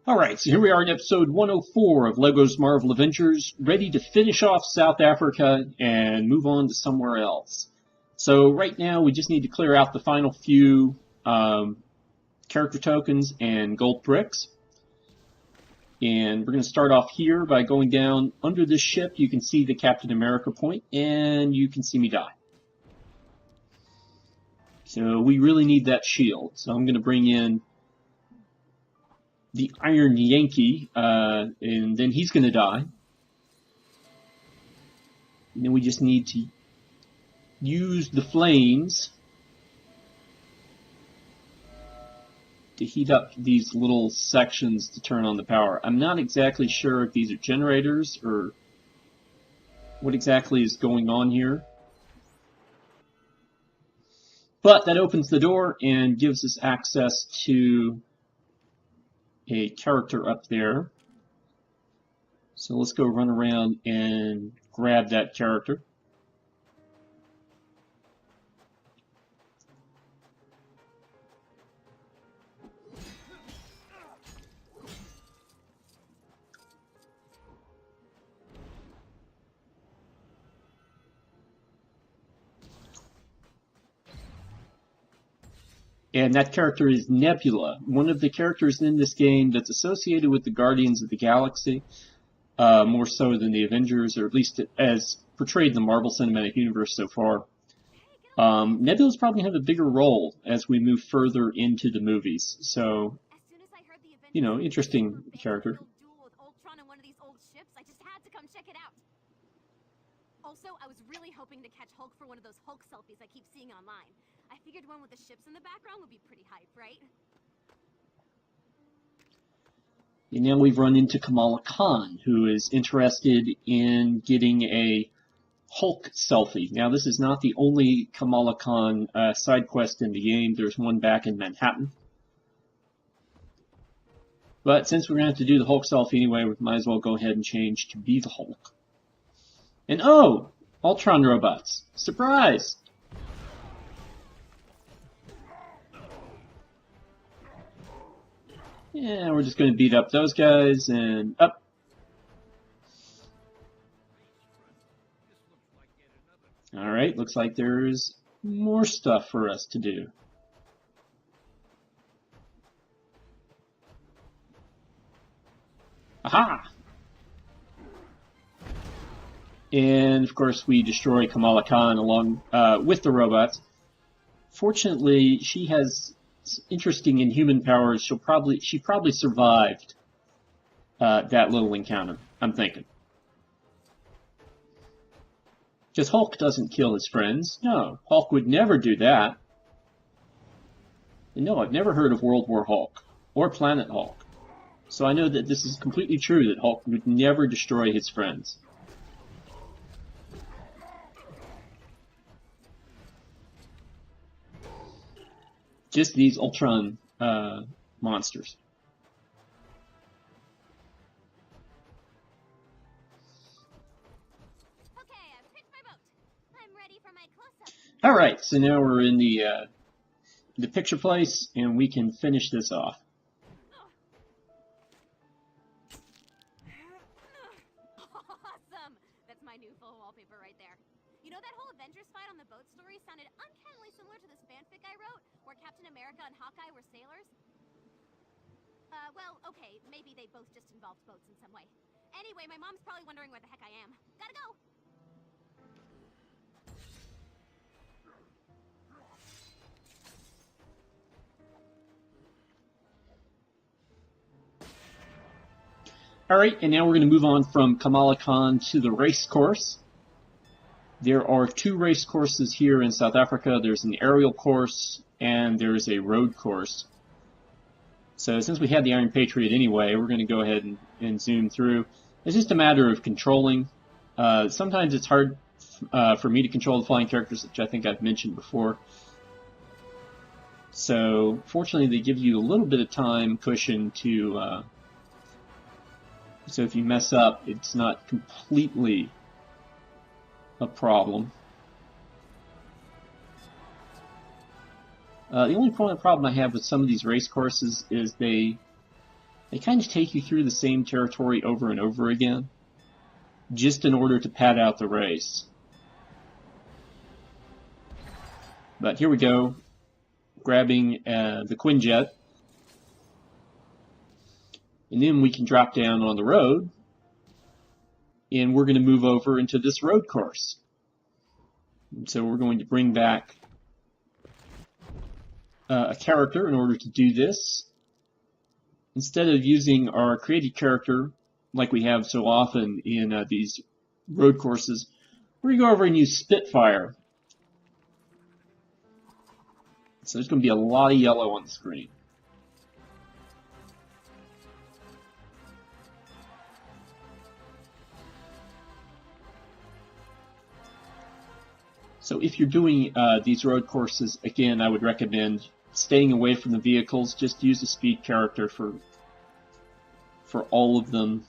Alright, so here we are in episode 104 of LEGO's Marvel Avengers, ready to finish off South Africa and move on to somewhere else. So right now we just need to clear out the final few character tokens and gold bricks. And we're going to start off here by going down under this ship. You can see the Captain America point, and you can see me die. So we really need that shield. So I'm going to bring in the Iron Yankee, and then he's going to die. And then we just need to use the flames to heat up these little sections to turn on the power. I'm not exactly sure if these are generators or what exactly is going on here. But that opens the door and gives us access to a character up there. So let's go run around and grab that character. And that character is Nebula, one of the characters in this game that's associated with the Guardians of the Galaxy, more so than the Avengers, or at least as portrayed in the Marvel Cinematic Universe so far. Nebula's probably going to have a bigger role as we move further into the movies. So, you know, interesting character. Also, I was really hoping to catch Hulk for one of those Hulk selfies I keep seeing online. I figured one with the ships in the background would be pretty hype, right? And now we've run into Kamala Khan, who is interested in getting a Hulk selfie. Now, this is not the only Kamala Khan side quest in the game. There's one back in Manhattan. But since we're going to have to do the Hulk selfie anyway, we might as well go ahead and change to be the Hulk. And oh, Ultron robots. Surprise! Yeah, we're just going to beat up those guys and up. Alright, looks like there's more stuff for us to do. Aha! And of course we destroy Kamala Khan along with the robots. Fortunately, she has interesting inhuman powers. She probably survived that little encounter, I'm thinking. Because Hulk doesn't kill his friends. No, Hulk would never do that. And no, I've never heard of World War Hulk or Planet Hulk. So I know that this is completely true, that Hulk would never destroy his friends. Just these Ultron monsters. Okay, I've pitched my boat. I'm ready for my close-up. All right, so now we're in the picture place, and we can finish this off. Awesome! That's my new full wallpaper right there. You know, that whole Avengers fight on the boat story sounded uncannily similar to this fanfic I wrote, where Captain America and Hawkeye were sailors. Well, okay, maybe they both just involved boats in some way. Anyway, my mom's probably wondering where the heck I am. Gotta go! Alright, and now we're going to move on from Kamala Khan to the race course. There are two race courses here in South Africa. There's an aerial course and there's a road course. So since we had the Iron Patriot anyway, we're going to go ahead and zoom through. It's just a matter of controlling. Sometimes it's hard for me to control the flying characters, which I think I've mentioned before. So fortunately they give you a little bit of time cushion to... so if you mess up, it's not completely a problem. The only problem I have with some of these race courses is they They kind of take you through the same territory over and over again, just in order to pad out the race. But here we go, grabbing the Quinjet. And then we can drop down on the road, and we're going to move over into this road course. And so we're going to bring back a character in order to do this. Instead of using our created character like we have so often in these road courses, we're going to go over and use Spitfire. So there's going to be a lot of yellow on the screen. So if you're doing these road courses, again, I would recommend staying away from the vehicles. Just use a speed character for all of them.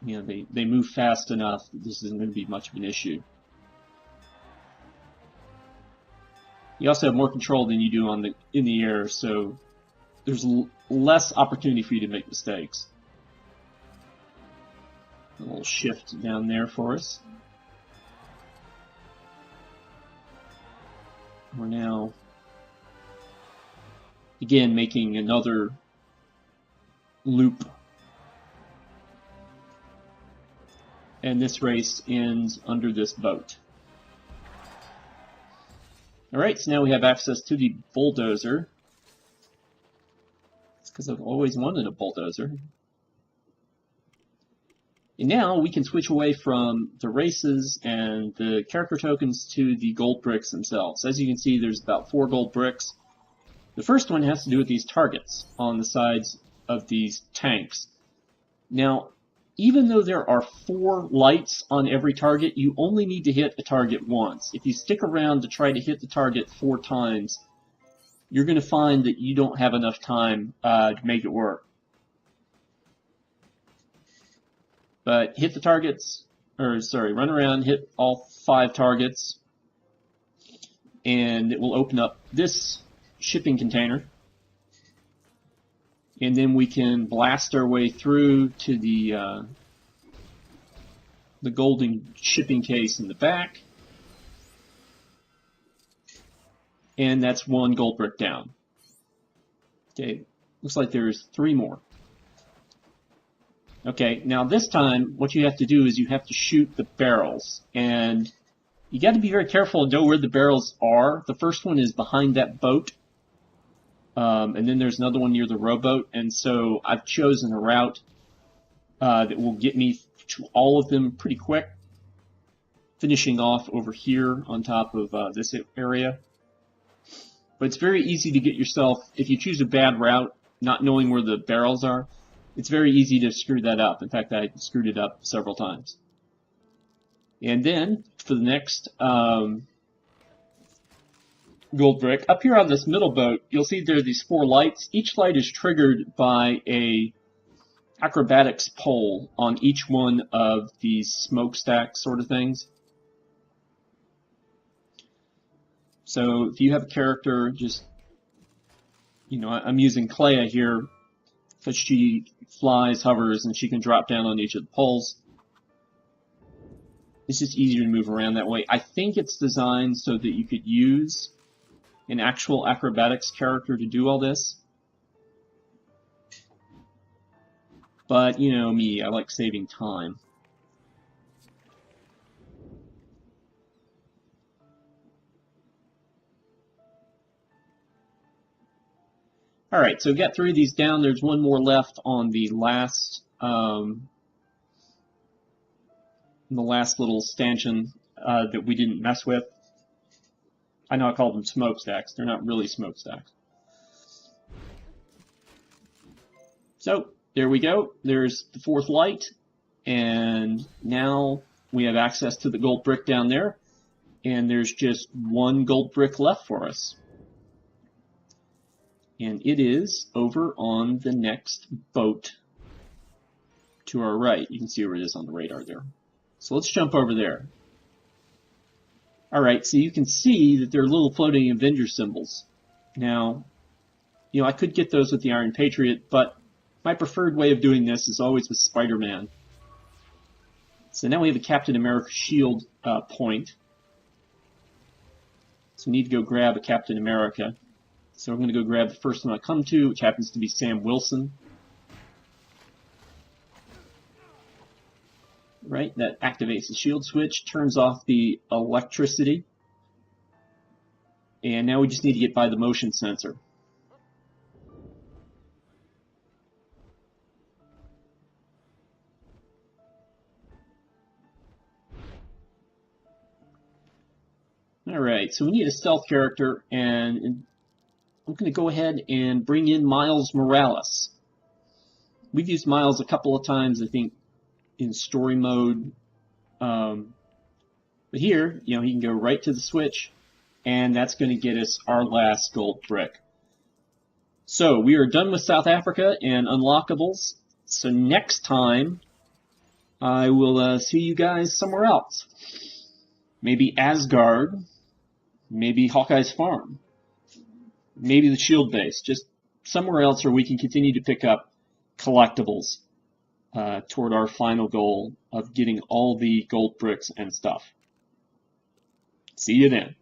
You know, they move fast enough that this isn't going to be much of an issue. You also have more control than you do in the air, so there's less opportunity for you to make mistakes. A little shift down there for us. We're now, again, making another loop. And this race ends under this boat. Alright, so now we have access to the bulldozer. It's because I've always wanted a bulldozer. And now we can switch away from the races and the character tokens to the gold bricks themselves. As you can see, there's about 4 gold bricks. The first one has to do with these targets on the sides of these tanks. Now, even though there are 4 lights on every target, you only need to hit a target once. If you stick around to try to hit the target 4 times, you're going to find that you don't have enough time to make it work. But hit the targets, run around, hit all 5 targets, and it will open up this shipping container. And then we can blast our way through to the golden shipping case in the back. And that's 1 gold brick down. Okay, looks like there's 3 more. Okay, now this time what you have to do is you have to shoot the barrels, and you got to be very careful and know where the barrels are. The first one is behind that boat, and then there's another one near the rowboat, and so I've chosen a route that will get me to all of them pretty quick, finishing off over here on top of this area. But it's very easy to get yourself, if you choose a bad route, not knowing where the barrels are, it's very easy to screw that up. In fact, I screwed it up several times. And then, for the next gold brick, up here on this middle boat, you'll see there are these 4 lights. Each light is triggered by a acrobatics pole on each one of these smokestack sort of things. So if you have a character, just, you know, I'm using Clea here because she flies, hovers, and she can drop down on each of the poles. It's just easier to move around that way. I think it's designed so that you could use an actual acrobatics character to do all this. But, you know me, I like saving time. Alright, so got 3 of these down. There's 1 more left on the last little stanchion that we didn't mess with. I know I called them smokestacks. They're not really smokestacks. So, there we go. There's the 4th light. And now we have access to the gold brick down there. And there's just 1 gold brick left for us. And it is over on the next boat to our right. You can see where it is on the radar there. So let's jump over there. Alright, so you can see that there are little floating Avengers symbols. Now, You know, I could get those with the Iron Patriot, but my preferred way of doing this is always with Spider-Man. So now we have a Captain America shield point. So we need to go grab a Captain America. So I'm going to go grab the first one I come to, which happens to be Sam Wilson. Right, that activates the shield switch, turns off the electricity. And now we just need to get by the motion sensor. Alright, so we need a stealth character, and I'm going to go ahead and bring in Miles Morales. We've used Miles a couple of times, I think, in story mode. But here, you know, he can go right to the switch, and that's going to get us our last gold brick. So we are done with South Africa and unlockables. So next time, I will see you guys somewhere else. Maybe Asgard, maybe Hawkeye's farm, maybe the shield base, just somewhere else where we can continue to pick up collectibles toward our final goal of getting all the gold bricks and stuff. See you then.